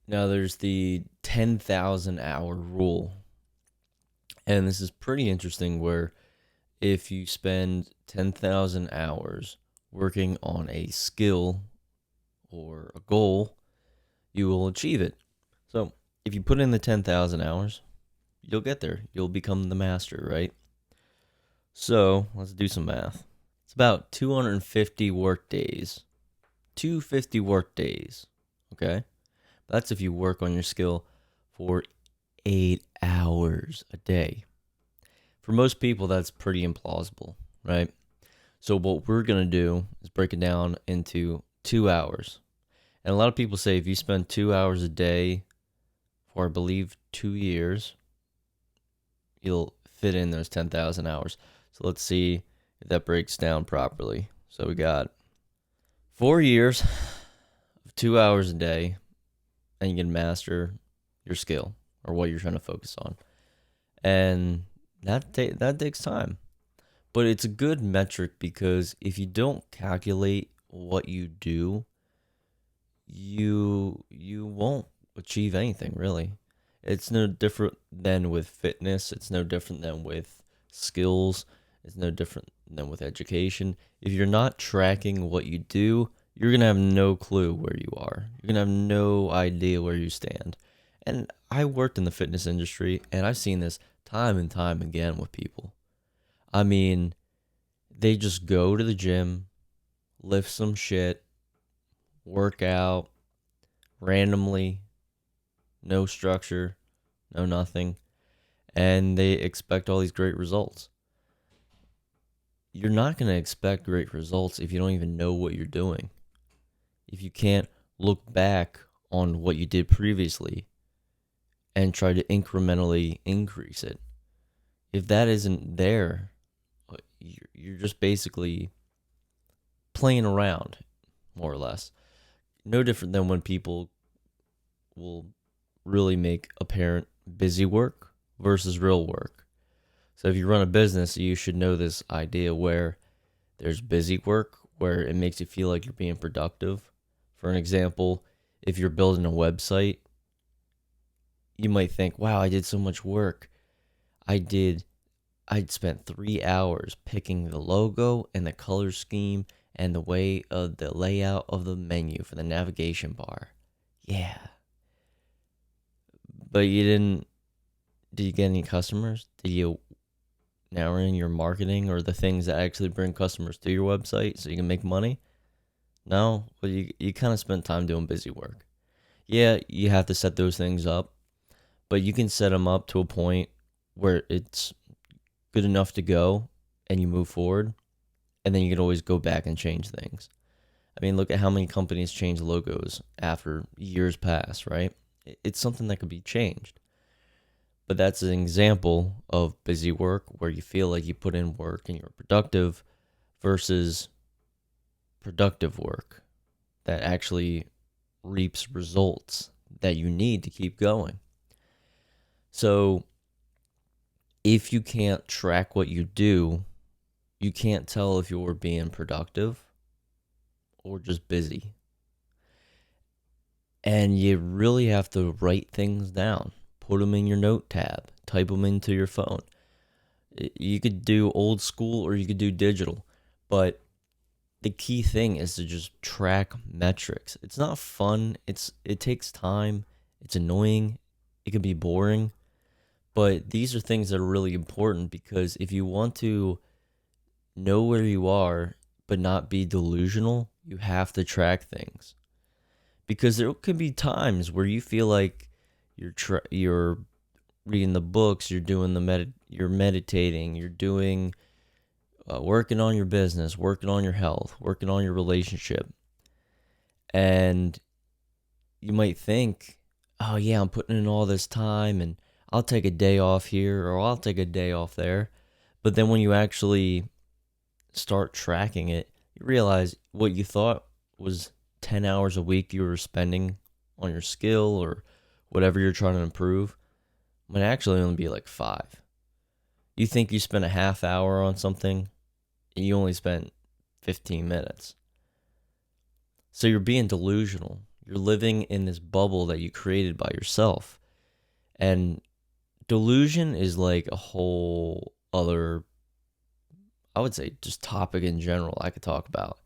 Now, there's the 10,000 hour rule. And this is pretty interesting where if you spend 10,000 hours working on a skill or a goal, you will achieve it. So, if you put in the 10,000 hours, you'll get there. You'll become the master, right? So, let's do some math. It's about 250 work days. 250 work days. Okay? That's if you work on your skill for 8 hours a day. For most people, that's pretty implausible, right? So, what we're going to do is break it down into 2 hours. And a lot of people say if you spend 2 hours a day for, I believe, 2 years, you'll fit in those 10,000 hours. So, let's see if that breaks down properly. So, we got 4 years of 2 hours a day, and you can master your skill or what you're trying to focus on. And that takes time. But it's a good metric because if you don't calculate what you do, you won't achieve anything really. It's no different than with fitness, it's no different than with skills, it's no different than with education. If you're not tracking what you do, you're going to have no clue where you are. You're going to have no idea where you stand. And I worked in the fitness industry and I've seen this time and time again with people. I mean, they just go to the gym, lift some shit, work out randomly, no structure, no nothing, and they expect all these great results. You're not going to expect great results if you don't even know what you're doing. If you can't look back on what you did previously and try to incrementally increase it. If that isn't there, you're just basically playing around, more or less. No different than when people will really make apparent busy work versus real work. So if you run a business, you should know this idea where there's busy work, where it makes you feel like you're being productive. For an example, if you're building a website, you might think, wow, I did so much work. I'd spent 3 hours picking the logo and the color scheme and the way of the layout of the menu for the navigation bar. Yeah. But did you get any customers? Did you narrow in your marketing or the things that actually bring customers to your website so you can make money? No? Well, you kind of spent time doing busy work. Yeah, you have to set those things up, but you can set them up to a point where it's good enough to go and you move forward, and then you can always go back and change things. I mean, look at how many companies change logos after years pass, right? It's something that could be changed. But that's an example of busy work where you feel like you put in work and you're productive versus productive work that actually reaps results that you need to keep going. So if you can't track what you do, you can't tell if you're being productive or just busy. And you really have to write things down, put them in your note tab, type them into your phone. You could do old school or you could do digital, but the key thing is to just track metrics. It's not fun. It takes time. It's annoying. It can be boring, but these are things that are really important because if you want to know where you are but not be delusional, you have to track things. Because there could be times where you feel like you're reading the books, you're doing you're meditating, you're doing working on your business, working on your health, working on your relationship. And you might think, oh, yeah, I'm putting in all this time and I'll take a day off here or I'll take a day off there. But then when you actually start tracking it, you realize what you thought was 10 hours a week you were spending on your skill or whatever you're trying to improve might actually only be like 5. You think you spent a half hour on something, you only spent 15 minutes. So you're being delusional. You're living in this bubble that you created by yourself. And delusion is like a whole other, I would say, just topic in general I could talk about,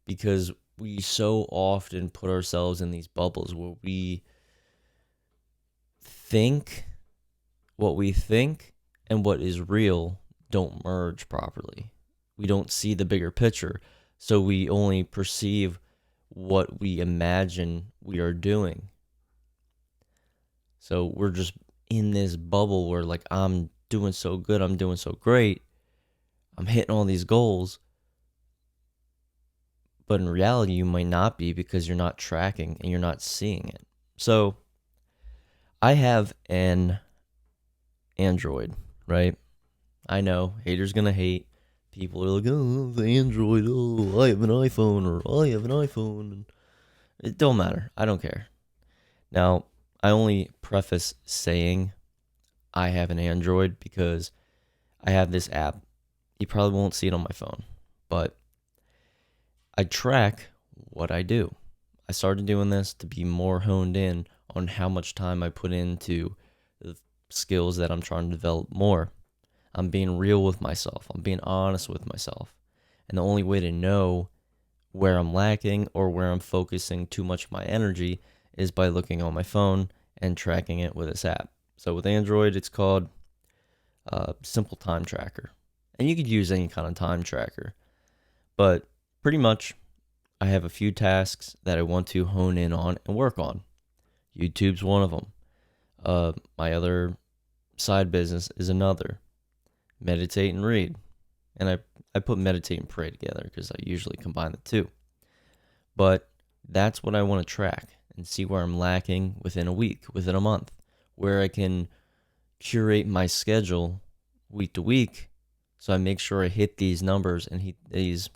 because we so often put ourselves in these bubbles where we think what we think and what is real don't merge properly. We don't see the bigger picture, so we only perceive what we imagine we are doing. So we're just in this bubble where, like, I'm doing so good, I'm doing so great, I'm hitting all these goals, but in reality, you might not be because you're not tracking and you're not seeing it. So I have an Android, right? I know haters gonna hate. People are like, oh, the Android. Oh, I have an iPhone, or I have an iPhone. It don't matter. I don't care. Now, I only preface saying I have an Android because I have this app. You probably won't see it on my phone, but I track what I do. I started doing this to be more honed in on how much time I put into the skills that I'm trying to develop more. I'm being real with myself. I'm being honest with myself. And the only way to know where I'm lacking or where I'm focusing too much of my energy is by looking on my phone and tracking it with this app. So with Android, it's called Simple Time Tracker. And you could use any kind of time tracker. But pretty much, I have a few tasks that I want to hone in on and work on. YouTube's one of them. My other side business is another. Meditate and read. And I put meditate and pray together because I usually combine the two. But that's what I want to track and see where I'm lacking within a week, within a month, where I can curate my schedule week to week so I make sure I hit these numbers and hit these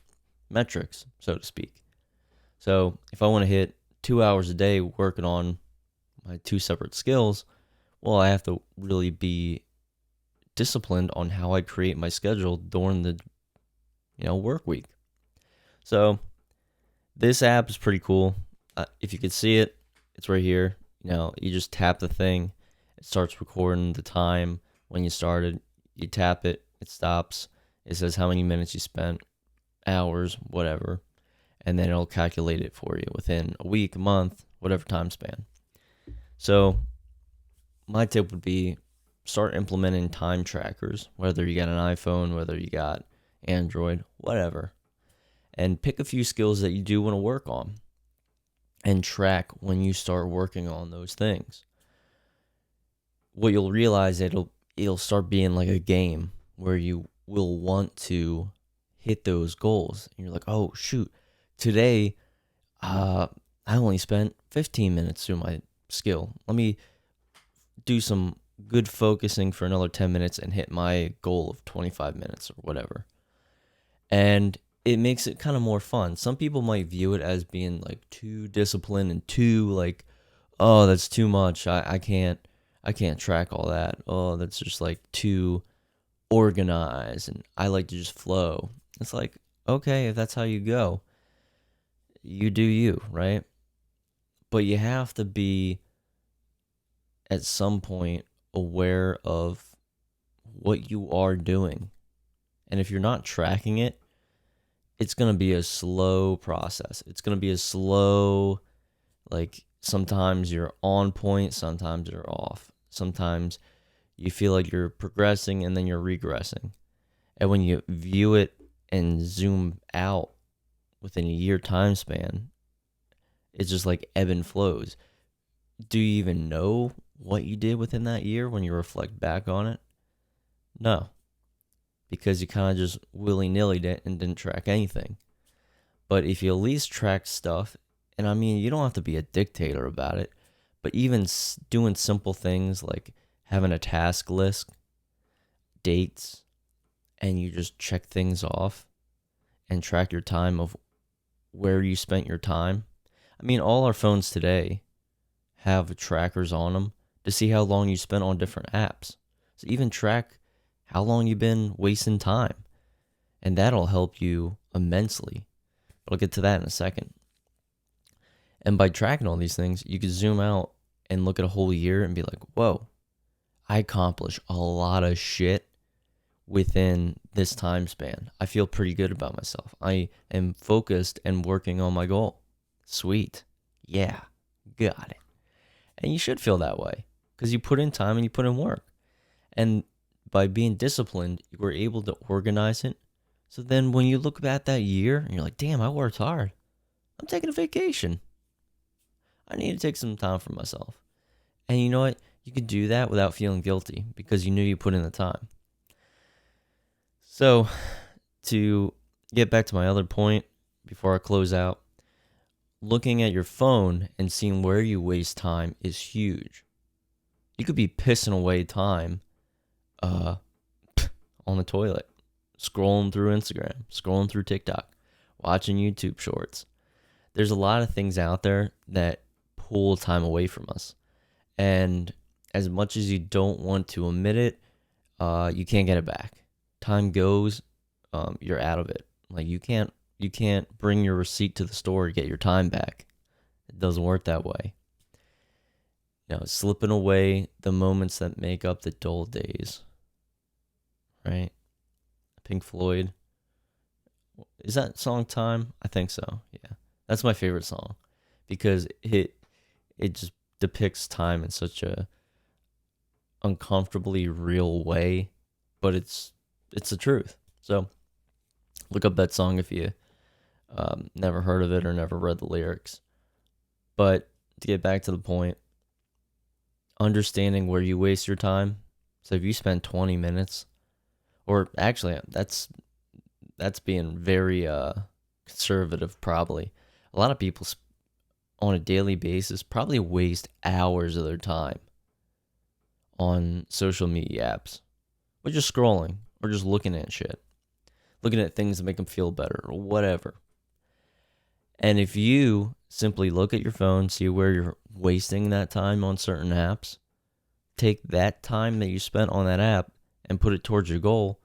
metrics, so to speak. So if I want to hit 2 hours a day working on my two separate skills, well, I have to really be disciplined on how I create my schedule during the work week. So this app is pretty cool. If you could see it, it's right here. You just tap the thing, it starts recording the time when you started. You tap it, it stops. It says how many minutes you spent, hours, whatever, and then it'll calculate it for you within a week, a month, whatever time span. So my tip would be start implementing time trackers, whether you got an iPhone, whether you got Android, whatever, and pick a few skills that you do want to work on and track when you start working on those things. What you'll realize, it'll start being like a game where you will want to hit those goals. And you're like, oh shoot, today I only spent 15 minutes through my skill. Let me do some good focusing for another 10 minutes and hit my goal of 25 minutes or whatever. And it makes it kind of more fun. Some people might view it as being like too disciplined and too like, oh, that's too much. I can't track all that. Oh, that's just like too organized and I like to just flow. It's like, okay, if that's how you go, you do you, right? But you have to be at some point aware of what you are doing. And if you're not tracking it, it's going to be a slow process. It's going to be a slow, like sometimes you're on point, sometimes you're off. Sometimes you feel like you're progressing and then you're regressing. And when you view it and zoom out within a year time span, it's just like ebb and flows. Do you even know what you did within that year when you reflect back on it? No, because you kind of just willy-nilly it and didn't track anything. But if you at least track stuff, and I mean, you don't have to be a dictator about it, but even doing simple things like having a task list, dates, and you just check things off and track your time of where you spent your time. I mean, all our phones today have trackers on them to see how long you spent on different apps. So even track how long you've been wasting time. And that'll help you immensely. But I'll get to that in a second. And by tracking all these things, you can zoom out and look at a whole year and be like, whoa, I accomplished a lot of shit within this time span. I feel pretty good about myself. I am focused and working on my goal. Sweet. Yeah, got it. And you should feel that way because you put in time and you put in work. And by being disciplined, you were able to organize it. So then when you look at that year and you're like, damn, I worked hard. I'm taking a vacation. I need to take some time for myself. And you know what? You could do that without feeling guilty because you knew you put in the time. So to get back to my other point before I close out, looking at your phone and seeing where you waste time is huge. You could be pissing away time on the toilet, scrolling through Instagram, scrolling through TikTok, watching YouTube shorts. There's a lot of things out there that pull time away from us. And as much as you don't want to admit it, you can't get it back. Time goes, you're out of it. Like you can't bring your receipt to the store to get your time back. It doesn't work that way. You know, slipping away the moments that make up the dull days. Right? Pink Floyd. Is that song Time? I think so. Yeah. That's my favorite song because it just depicts time in such a uncomfortably real way, but it's the truth. So look up that song if you never heard of it or never read the lyrics. But to get back to the point, understanding where you waste your time. So if you spend 20 minutes, or actually that's being very conservative probably. A lot of people on a daily basis probably waste hours of their time on social media apps, or just scrolling, or just looking at shit, looking at things that make them feel better, or whatever. And if you simply look at your phone, see where you're wasting that time on certain apps, take that time that you spent on that app and put it towards your goal,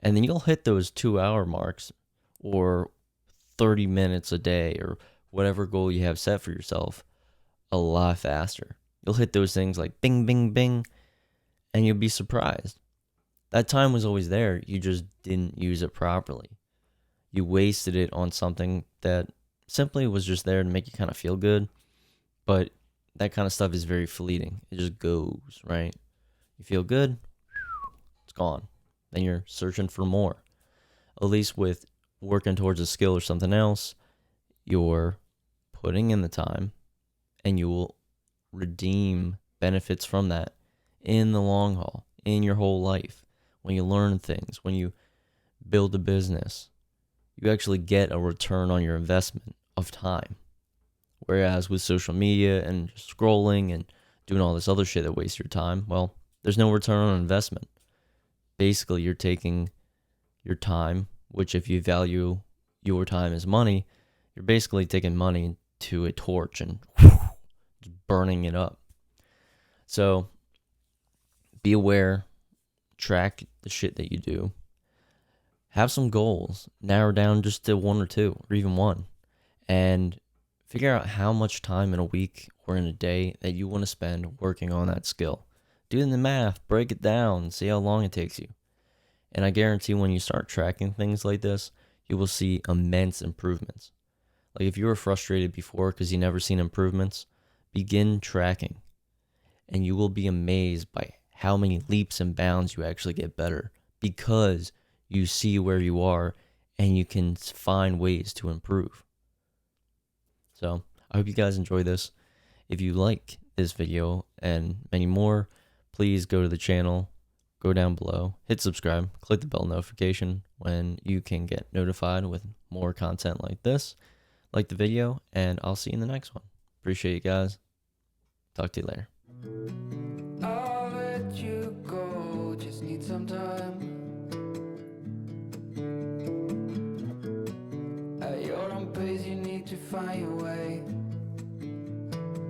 and then you'll hit those 2-hour marks or 30 minutes a day or whatever goal you have set for yourself a lot faster. You'll hit those things like bing, bing, bing, and you'll be surprised. That time was always there. You just didn't use it properly. You wasted it on something that simply was just there to make you kind of feel good. But that kind of stuff is very fleeting. It just goes, right? You feel good, it's gone. Then you're searching for more. At least with working towards a skill or something else, you're putting in the time and you will redeem benefits from that in the long haul, in your whole life. When you learn things, when you build a business, you actually get a return on your investment of time. Whereas with social media and scrolling and doing all this other shit that wastes your time, well, there's no return on investment. Basically, you're taking your time, which if you value your time as money, you're basically taking money to a torch and burning it up. So be aware, track the shit that you do. Have some goals, narrow down just to one or two, or even one, and figure out how much time in a week or in a day that you want to spend working on that skill. Do the math, break it down, see how long it takes you. And I guarantee when you start tracking things like this, you will see immense improvements. Like if you were frustrated before because you never seen improvements, begin tracking. And you will be amazed by how many leaps and bounds you actually get better because you see where you are and you can find ways to improve. So I hope you guys enjoy this. If you like this video and many more, please go to the channel, go down below, hit subscribe, click the bell notification when you can get notified with more content like this. Like the video, and I'll see you in the next one. Appreciate you guys. Talk to you later. I'll let you go, just need some time.